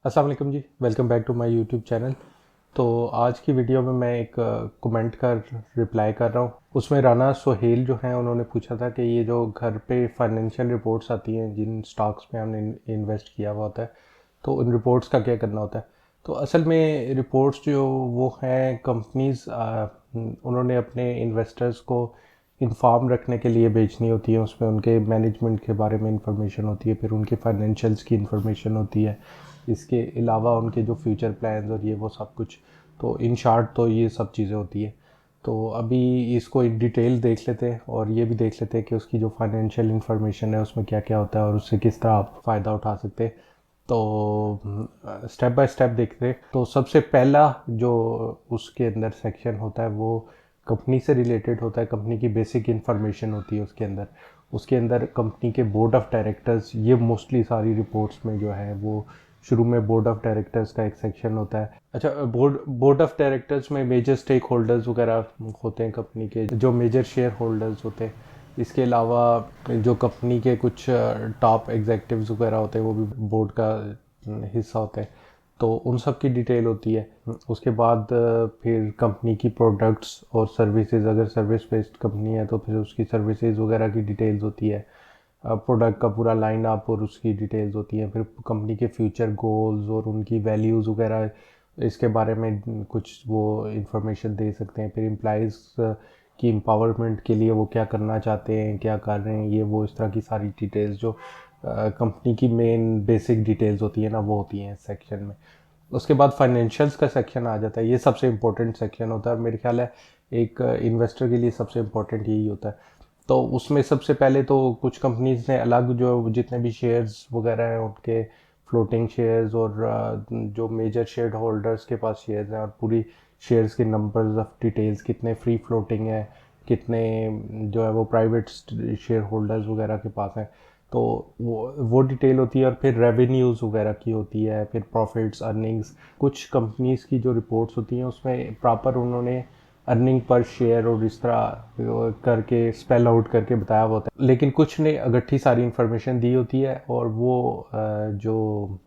अस्सलाम वालेकुम जी, welcome back to my YouTube channel. तो आज की वीडियो में मैं एक कमेंट का रिप्लाई कर रहा हूँ। उसमें राना सोहेल जो हैं उन्होंने पूछा था कि ये जो घर पे फाइनेंशियल रिपोर्ट्स आती हैं जिन स्टॉक्स में हमने इन्वेस्ट किया हुआ होता है, तो उन रिपोर्ट्स का क्या करना होता है। तो असल में रिपोर्ट्स जो वो हैं कंपनीज उन्होंने अपने इन्वेस्टर्स को इन्फॉर्म रखने के लिए बेचनी होती है। उसमें उनके मैनेजमेंट के बारे में इंफॉर्मेशन होती है, फिर उनके फाइनेंशियल्स की इंफॉर्मेशन होती है, इसके अलावा उनके जो फ्यूचर प्लान्स और ये वो सब कुछ। तो इन शॉर्ट तो ये सब चीज़ें होती है। तो अभी इसको इन डिटेल देख लेते हैं और ये भी देख लेते हैं कि उसकी जो फाइनेंशियल इंफॉर्मेशन है उसमें क्या क्या होता है और उससे किस तरह आप फ़ायदा उठा सकते हैं। तो स्टेप बाय स्टेप देखते हैं। तो सबसे पहला जो उसके अंदर सेक्शन होता है वो कंपनी से रिलेटेड होता है। कंपनी की बेसिक इंफॉर्मेशन होती है उसके अंदर कंपनी के बोर्ड ऑफ डायरेक्टर्स, ये मोस्टली सारी रिपोर्ट्स में जो है वो शुरू में बोर्ड ऑफ डायरेक्टर्स का एक सेक्शन होता है। अच्छा, बोर्ड ऑफ डायरेक्टर्स में मेजर स्टेक होल्डर्स वगैरह होते हैं कंपनी के, जो मेजर शेयर होल्डर्स होते हैं। इसके अलावा जो कंपनी के कुछ टॉप एग्जेक्टिव्स वगैरह होते हैं वो भी बोर्ड का हिस्सा होते हैं। तो उन सब की डिटेल होती है। उसके बाद फिर कंपनी की प्रोडक्ट्स और सर्विसेज, अगर सर्विस बेस्ड कंपनी है तो फिर उसकी सर्विसेज वगैरह की डिटेल्स होती है। प्रोडक्ट का पूरा लाइन अप और उसकी डिटेल्स होती हैं। फिर कंपनी के फ्यूचर गोल्स और उनकी वैल्यूज़ वगैरह, इसके बारे में कुछ वो इंफॉर्मेशन दे सकते हैं। फिर एम्प्लॉयज़ की एम्पावरमेंट के लिए वो क्या करना चाहते हैं, क्या कर रहे हैं, ये वो इस तरह की सारी डिटेल्स जो कंपनी की मेन बेसिक डिटेल्स होती है ना, वो होती हैं इस सेक्शन में। उसके बाद फाइनेंशियल्स का सेक्शन आ जाता है। ये सबसे इम्पोर्टेंट सेक्शन होता है और मेरे ख्याल है एक इन्वेस्टर के लिए सबसे इम्पोर्टेंट यही होता है। तो उसमें सबसे पहले तो कुछ कंपनीज ने अलग जो जितने भी शेयर्स वगैरह हैं उनके फ्लोटिंग शेयर्स और जो मेजर शेयर होल्डर्स के पास शेयर्स हैं और पूरी शेयर्स के नंबर्स ऑफ डिटेल्स, कितने फ्री फ्लोटिंग है, कितने जो है वो प्राइवेट शेयर होल्डर्स वगैरह के पास हैं, तो वो डिटेल होती है। और फिर रेवेन्यूज़ वगैरह की होती है, फिर प्रॉफिट्स, अर्निंग्स। कुछ कंपनीज की जो रिपोर्ट्स होती हैं उसमें प्रॉपर उन्होंने अर्निंग पर शेयर और इस तरह करके स्पेल आउट करके बताया हुआ होता है। लेकिन कुछ ने अगट्ठी सारी इन्फॉर्मेशन दी होती है और वो जो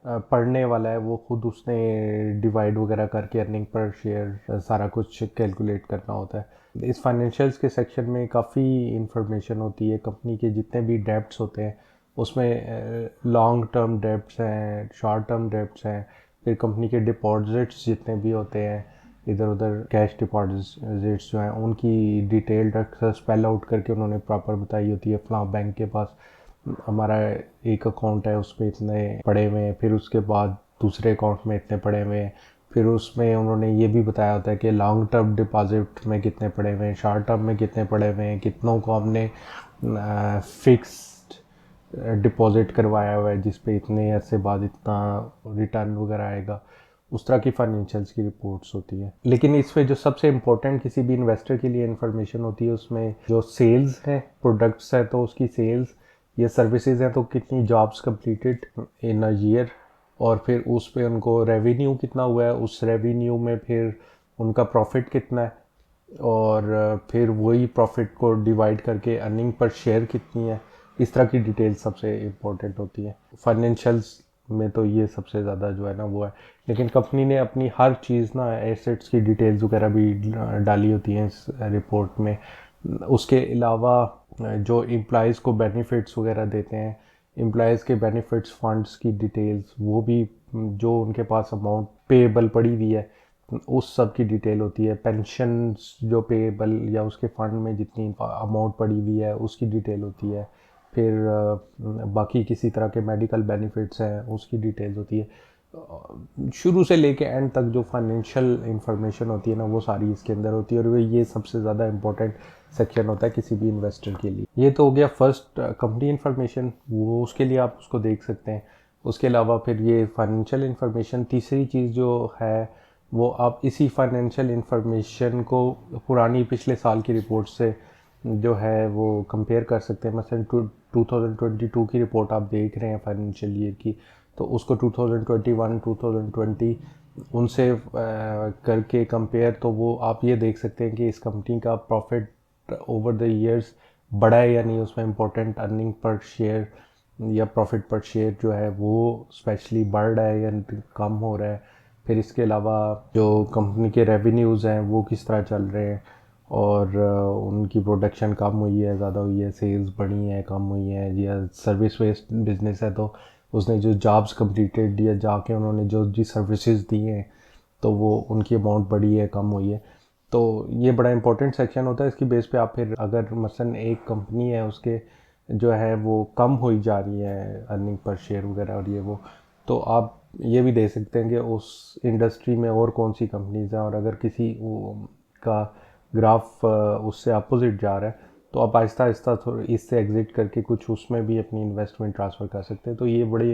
पढ़ने वाला है वो खुद उसने डिवाइड वगैरह करके अर्निंग पर शेयर सारा कुछ कैलकुलेट करना होता है। इस फाइनेंशियल्स के सेक्शन में काफ़ी इंफॉर्मेशन होती है। कंपनी के जितने भी डेब्ट्स होते हैं उसमें लॉन्ग टर्म डेब्ट्स हैं, शॉर्ट टर्म डेब्ट्स हैं, फिर कंपनी के डिपॉजिट्स जितने भी होते हैं, इधर उधर कैश डिपॉजिट्स जो हैं उनकी डिटेल स्पेल आउट करके उन्होंने प्रॉपर बताई होती है। फलां बैंक के पास हमारा एक अकाउंट है, उसमें इतने पड़े हुए हैं, फिर उसके बाद दूसरे अकाउंट में इतने पड़े हुए हैं। फिर उसमें उन्होंने ये भी बताया होता है कि लॉन्ग टर्म डिपॉजिट में कितने पड़े हुए हैं, शॉर्ट टर्म में कितने पड़े हुए हैं, कितनों को हमने फिक्स्ड डिपॉजिट करवाया हुआ है जिस पे इतने अरसे बाद इतना रिटर्न वगैरह आएगा। उस तरह की फाइनेंशियल्स की रिपोर्ट्स होती है। लेकिन इसमें जो सबसे इम्पोर्टेंट किसी भी इन्वेस्टर के लिए इंफॉर्मेशन होती है उसमें जो सेल्स है, प्रोडक्ट्स है तो उसकी सेल्स, या सर्विसेज हैं तो कितनी jobs completed in a year, और फिर उस पे उनको रेवेन्यू कितना हुआ है, उस रेवेन्यू में फिर उनका प्रॉफिट कितना है, और फिर वही प्रॉफिट को डिवाइड करके अर्निंग पर शेयर कितनी है। इस तरह की डिटेल सबसे इम्पोर्टेंट होती है फाइनेंशियल्स में। तो ये सबसे ज़्यादा जो है ना वो है। लेकिन कंपनी ने अपनी हर चीज़ ना, एसेट्स की डिटेल्स वगैरह भी डाली होती हैं इस रिपोर्ट में। उसके अलावा जो एम्प्लॉयज़ को बेनिफिट्स वगैरह देते हैं, एम्प्लॉयज़ के बेनिफिट्स फंड्स की डिटेल्स, वो भी जो उनके पास अमाउंट पेएबल पड़ी हुई है उस सब की डिटेल होती है। पेंशन जो पेएबल या उसके फंड में जितनी अमाउंट पड़ी हुई है उसकी डिटेल होती है। फिर बाकी किसी तरह के मेडिकल बेनिफिट्स हैं उसकी डिटेल्स होती है। शुरू से लेके एंड तक जो फाइनेंशियल इंफॉर्मेशन होती है ना वो सारी इसके अंदर होती है, और वो ये सबसे ज़्यादा इम्पोर्टेंट सेक्शन होता है किसी भी इन्वेस्टर के लिए। ये तो हो गया फर्स्ट कंपनी इन्फॉर्मेशन, वो उसके लिए आप उसको देख सकते हैं। उसके अलावा फिर ये फाइनेंशियल इंफॉर्मेशन, तीसरी चीज़ जो है वो आप इसी फाइनेंशियल इंफॉर्मेशन को पुरानी पिछले साल की रिपोर्ट से जो है वो कंपेयर कर सकते हैं। मसलन 2022 की रिपोर्ट आप देख रहे हैं फाइनेंशियल ईयर की, तो उसको 2021 2020 उनसे करके कंपेयर, तो वो आप ये देख सकते हैं कि इस कंपनी का प्रॉफिट ओवर द ईयर्स बढ़ा है या नहीं। उसमें इंपॉर्टेंट अर्निंग पर शेयर या प्रॉफिट पर शेयर जो है वो स्पेशली बढ़ रहा है या कम हो रहा है। फिर इसके अलावा जो कंपनी के रेवेन्यूज़ हैं वो किस तरह चल रहे हैं, और उनकी प्रोडक्शन कम हुई है, ज़्यादा हुई है, सेल्स बढ़ी हैं, कम हुई हैं, या सर्विस बेस्ड बिजनेस है तो उसने जो जॉब्स कंप्लीटेड या जाके उन्होंने जो जी सर्विसेज दी हैं तो वो उनकी अमाउंट बढ़ी है, कम हुई है। तो ये बड़ा इंपॉर्टेंट सेक्शन होता है। इसकी बेस पे आप फिर अगर मसलन एक कंपनी है उसके जो है वो कम हुई जा रही है अर्निंग पर शेयर वगैरह और ये वो, तो आप ये भी दे सकते हैं कि उस इंडस्ट्री में और कौन सी कंपनीज हैं, और अगर किसी का ग्राफ उससे अपोजिट जा रहा है तो आप आहिस्ता आहिस्ता इससे एग्ज़िट करके कुछ उसमें भी अपनी इन्वेस्टमेंट ट्रांसफ़र कर सकते हैं। तो ये बड़ी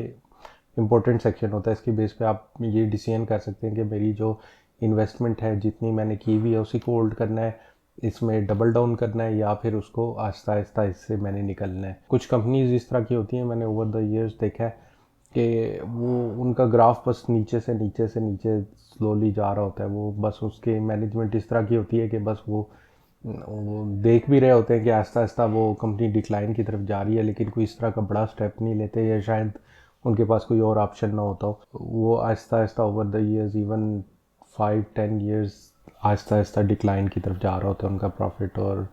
इंपॉर्टेंट सेक्शन होता है। इसकी बेस पे आप ये डिसीजन कर सकते हैं कि मेरी जो इन्वेस्टमेंट है जितनी मैंने की हुई है उसी को होल्ड करना है, इसमें डबल डाउन करना है, या फिर उसको आहिस्ता आहिस्ता इससे मैंने निकलना है। कुछ कंपनीज इस तरह की होती हैं, मैंने ओवर द ईयर्स देखा है कि वो उनका ग्राफ बस नीचे से नीचे से नीचे स्लोली जा रहा होता है। वो बस उसके मैनेजमेंट इस तरह की होती है कि बस वो देख भी रहे होते हैं कि आहिस्ता आहिस्ता वो कंपनी डिक्लाइन की तरफ जा रही है, लेकिन कोई इस तरह का बड़ा स्टेप नहीं लेते, या शायद उनके पास कोई और ऑप्शन ना होता हो। वो Aahista Aahista over the years, even 5-10 years, Aahista Aahista decline की तरफ जा रहा होता है उनका प्रॉफिट, और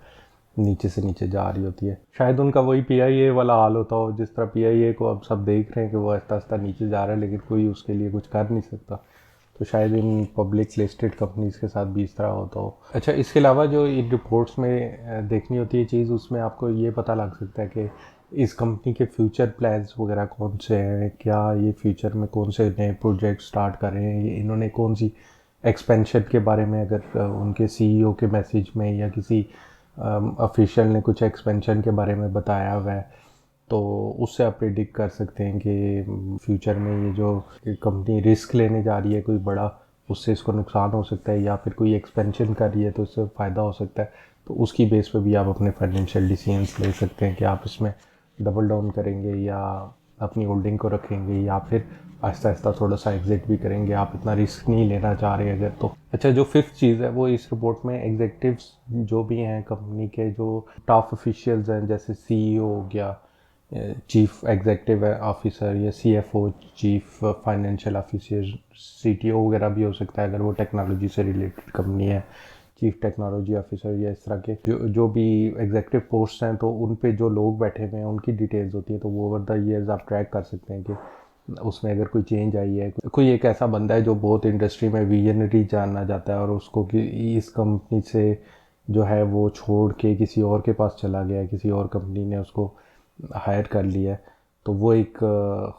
नीचे से नीचे जा रही होती है। शायद उनका वही पीआईए वाला हाल होता हो, जिस तरह पीआईए को अब सब देख रहे हैं कि वो आहिस्ता आहिस्ता नीचे जा रहा है, लेकिन कोई उसके लिए कुछ कर नहीं सकता। तो शायद इन पब्लिक लिस्टेड कंपनीज के साथ भी इस तरह होता हो। अच्छा, इसके अलावा जो इन रिपोर्ट्स में देखनी होती है चीज़, उसमें आपको ये पता लग सकता है कि इस कंपनी के फ्यूचर प्लान्स वगैरह कौन से हैं, क्या ये फ्यूचर में कौन से नए प्रोजेक्ट स्टार्ट कर रहे हैं, ये इन्होंने कौन सी एक्सपेंशन के बारे में, अगर उनके सीईओ के मैसेज में या किसी ऑफिशियल ने कुछ एक्सपेंशन के बारे में बताया हुआ है, तो उससे आप प्रिडिक्ट कर सकते हैं कि फ्यूचर में ये जो कंपनी रिस्क लेने जा रही है कोई बड़ा, उससे इसको नुकसान हो सकता है, या फिर कोई एक्सपेंशन कर रही है तो उससे फ़ायदा हो सकता है। तो उसकी बेस पे भी आप अपने फाइनेंशियल डिसीजंस ले सकते हैं कि आप इसमें डबल डाउन करेंगे या अपनी होल्डिंग को रखेंगे, या फिर आहिस्ता आहिस्ता थोड़ा सा एग्जिट भी करेंगे, आप इतना रिस्क नहीं लेना चाह रहे अगर तो। अच्छा, जो फिफ्थ चीज़ है वो इस रिपोर्ट में एग्जीक्यूटिव्स जो भी हैं कंपनी के, जो टॉप ऑफिशियल्स हैं, जैसे सीईओ हो गया, चीफ एग्जीक्यूटिव ऑफिसर, या CFO, chief financial officer, CTO वगैरह भी हो सकता है अगर वो टेक्नोलॉजी से रिलेटेड कंपनी है, चीफ टेक्नोलॉजी ऑफिसर, या इस तरह के जो भी एग्जीक्यूटिव पोस्ट हैं, तो उन पे जो लोग बैठे हुए हैं उनकी डिटेल्स होती है। तो वो ओवर द ईयर्स आप ट्रैक कर सकते हैं कि उसमें अगर कोई चेंज आई है, कोई एक ऐसा बंदा है जो बहुत इंडस्ट्री में विजनरी जानना जाता है और उसको कि इस कंपनी से जो है वो छोड़ के किसी और के पास चला गया है, किसी और कंपनी ने उसको हायर कर लिया है, तो वो एक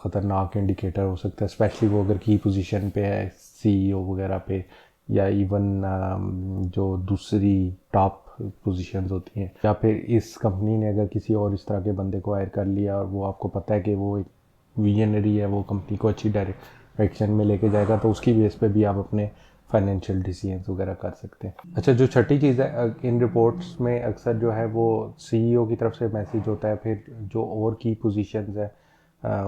ख़तरनाक इंडिकेटर हो सकता है, स्पेशली वो अगर की पोजीशन पे है, सीईओ वगैरह पे, या इवन जो दूसरी टॉप पोजीशंस होती हैं, या फिर इस कंपनी ने अगर किसी और इस तरह के बंदे को हायर कर लिया और वो आपको पता है कि वो एक विजनरी है, वो कंपनी को अच्छी डायरेक्शन में लेके जाएगा, तो उसकी बेस पे भी आप अपने फाइनेंशियल डिसीजंस वगैरह कर सकते हैं। अच्छा, जो छठी चीज़ है, इन रिपोर्ट्स में अक्सर जो है वो सीईओ की तरफ से मैसेज होता है, फिर जो और की पोजीशंस है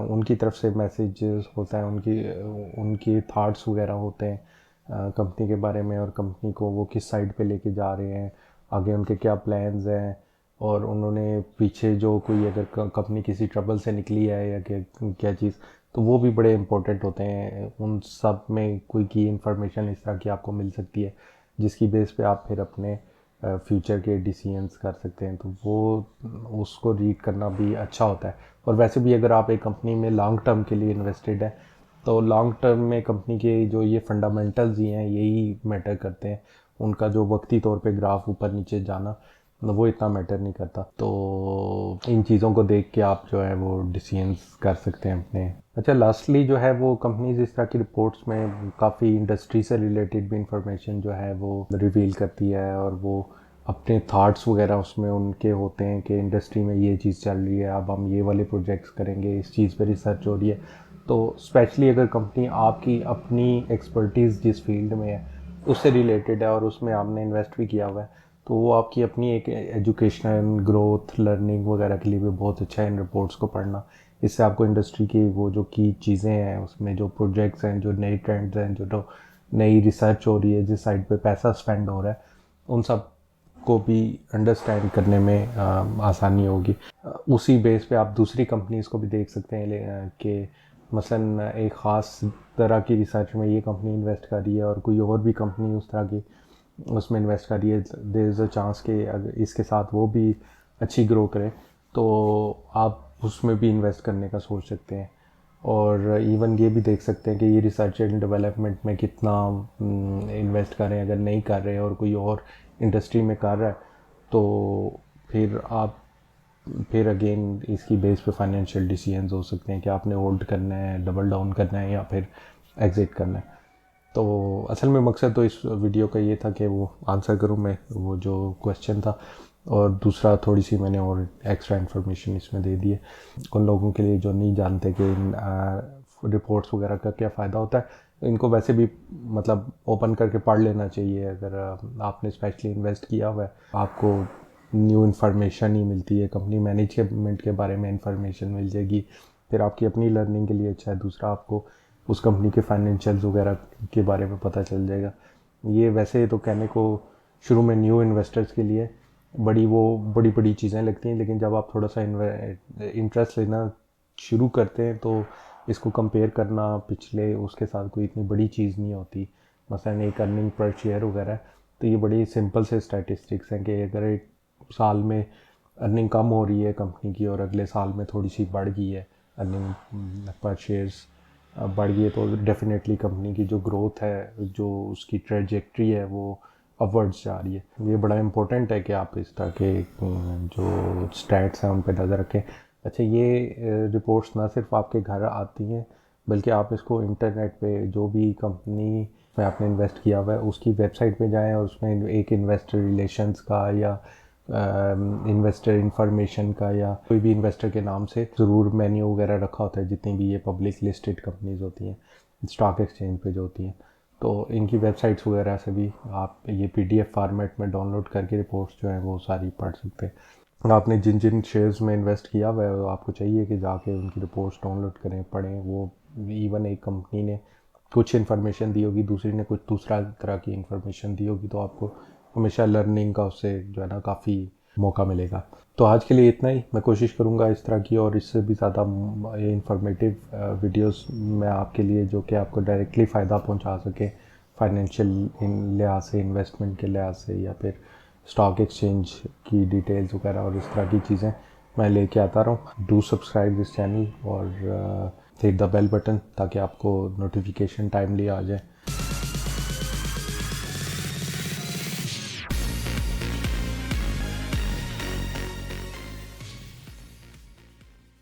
उनकी तरफ से मैसेज होता है, उनकी थाट्स वगैरह होते हैं कंपनी के बारे में, और कंपनी को वो किस साइड पे लेके जा रहे हैं, आगे उनके क्या प्लान्स हैं, और उन्होंने पीछे जो कोई अगर कंपनी किसी ट्रबल से निकली है या क्या चीज़, तो वो भी बड़े इंपॉर्टेंट होते हैं। उन सब में कोई की इन्फॉर्मेशन इस तरह की आपको मिल सकती है जिसकी बेस पे आप फिर अपने फ्यूचर के डिसीजंस कर सकते हैं। तो वो उसको रीड करना भी अच्छा होता है। और वैसे भी अगर आप एक कंपनी में लॉन्ग टर्म के लिए इन्वेस्टेड है, तो लॉन्ग टर्म में कंपनी के जो ये फंडामेंटल्स ही हैं यही मैटर करते हैं। उनका जो वक्ती तौर पे ग्राफ ऊपर नीचे जाना, वो इतना मैटर नहीं करता। तो इन चीज़ों को देख के आप जो है वो डिसीजंस कर सकते हैं अपने। अच्छा, लास्टली जो है वो कंपनीज इस तरह की रिपोर्ट्स में काफ़ी इंडस्ट्री से रिलेटेड भी इंफॉर्मेशन जो है वो रिवील करती है, और वो अपने थाट्स वगैरह उसमें उनके होते हैं कि इंडस्ट्री में ये चीज़ चल रही है, अब हम ये वाले प्रोजेक्ट्स करेंगे, इस चीज़ पर रिसर्च हो रही है। तो स्पेशली अगर कंपनी आपकी अपनी एक्सपर्टीज़ जिस फील्ड में है उससे रिलेटेड है और उसमें आपने इन्वेस्ट भी किया हुआ है, तो वो आपकी अपनी एक एजुकेशनल ग्रोथ लर्निंग वगैरह के लिए भी बहुत अच्छा है इन रिपोर्ट्स को पढ़ना। इससे आपको इंडस्ट्री की वो जो की चीज़ें हैं, उसमें जो प्रोजेक्ट्स हैं, जो नए ट्रेंड्स हैं, जो नई रिसर्च हो रही है, जिस साइड पे पैसा स्पेंड हो रहा है, उन सब को भी अंडरस्टैंड करने में आसानी होगी। उसी बेस पे आप दूसरी कंपनीज़ को भी देख सकते हैं कि मसलन एक ख़ास तरह की रिसर्च में ये कंपनी इन्वेस्ट कर रही है और कोई और भी कंपनी उस तरह की उसमें इन्वेस्ट कर रही है, देयर इज़ अ चांस कि अगर इसके साथ वो भी अच्छी ग्रो करे तो आप उसमें भी इन्वेस्ट करने का सोच सकते हैं। और इवन ये भी देख सकते हैं कि ये रिसर्च एंड डेवलपमेंट में कितना इन्वेस्ट कर रहे हैं। अगर नहीं कर रहे हैं और कोई और इंडस्ट्री में कर रहा है तो फिर अगेन इसकी बेस पे फाइनेंशियल डिसीजंस हो सकते हैं कि आपने होल्ड करना है, डबल डाउन करना है या फिर एग्जिट करना है। तो असल में मकसद तो इस वीडियो का ये था कि वो आंसर करूँ मैं वो जो क्वेश्चन था, और दूसरा थोड़ी सी मैंने और एक्स्ट्रा इन्फॉर्मेशन इसमें दे दी है उन लोगों के लिए जो नहीं जानते कि इन रिपोर्ट्स वगैरह का क्या फ़ायदा होता है। इनको वैसे भी मतलब ओपन करके पढ़ लेना चाहिए। अगर आपने स्पेशली इन्वेस्ट किया हुआ है, आपको न्यू इन्फॉर्मेशन ही मिलती है, कंपनी मैनेजमेंट के बारे में इन्फॉर्मेशन मिल जाएगी, फिर आपकी अपनी लर्निंग के लिए अच्छा है। दूसरा, आपको उस कंपनी के फाइनेंशियल्स वगैरह के बारे में पता चल जाएगा। ये वैसे तो कहने को शुरू में न्यू इन्वेस्टर्स के लिए बड़ी बड़ी चीज़ें लगती हैं, लेकिन जब आप थोड़ा सा इंटरेस्ट लेना शुरू करते हैं तो इसको कंपेयर करना पिछले उसके साथ कोई इतनी बड़ी चीज़ नहीं होती। मसलन एक अर्निंग पर शेयर वगैरह, तो ये बड़ी सिंपल से स्टैटिस्टिक्स हैं कि अगर एक साल में अर्निंग कम हो रही है कंपनी की और अगले साल में थोड़ी सी बढ़ गई है अर्निंग पर शेयर्स बढ़ गई है, तो डेफिनेटली कंपनी की जो ग्रोथ है, जो उसकी ट्रेजेक्ट्री है, वो अपवर्ड्स जा रही है। ये बड़ा इम्पोर्टेंट है कि आप इस तरह के जो स्टैट्स हैं उन पर नज़र रखें। अच्छा, ये रिपोर्ट्स ना सिर्फ आपके घर आती हैं, बल्कि आप इसको इंटरनेट पे जो भी कंपनी में आपने इन्वेस्ट किया हुआ है उसकी वेबसाइट पे जाएं और उसमें एक इन्वेस्टर रिलेशंस का या इन्वेस्टर इंफॉर्मेशन का या कोई भी इन्वेस्टर के नाम से ज़रूर मेन्यू वगैरह रखा होता है जितनी भी ये पब्लिक लिस्टेड कंपनीज होती हैं स्टॉक एक्सचेंज पे जो होती हैं। तो इनकी वेबसाइट्स वगैरह से भी आप ये PDF फॉर्मेट में डाउनलोड करके रिपोर्ट्स जो हैं वो सारी पढ़ सकते हैं। आपने जिन जिन शेयर्स में इन्वेस्ट किया हुआ है आपको चाहिए कि जाके उनकी रिपोर्ट्स डाउनलोड करें, पढ़ें। वो इवन एक कंपनी ने कुछ इन्फॉर्मेशन दी होगी, दूसरी ने कुछ दूसरा तरह की इन्फॉर्मेशन दी होगी, तो आपको हमेशा लर्निंग का उससे जो है ना काफ़ी मौका मिलेगा। तो आज के लिए इतना ही। मैं कोशिश करूँगा इस तरह की और इससे भी ज़्यादा इंफॉर्मेटिव वीडियोस मैं आपके लिए जो कि आपको डायरेक्टली फ़ायदा पहुँचा सके फाइनेंशियल लिहाज से, इन्वेस्टमेंट के लिहाज से, या फिर स्टॉक एक्सचेंज की डिटेल्स वगैरह और इस तरह की चीज़ें मैं लेके आता रहूँ। डू सब्सक्राइब दिस चैनल और हिट द बेल बटन ताकि आपको नोटिफिकेशन टाइमली आ जाए।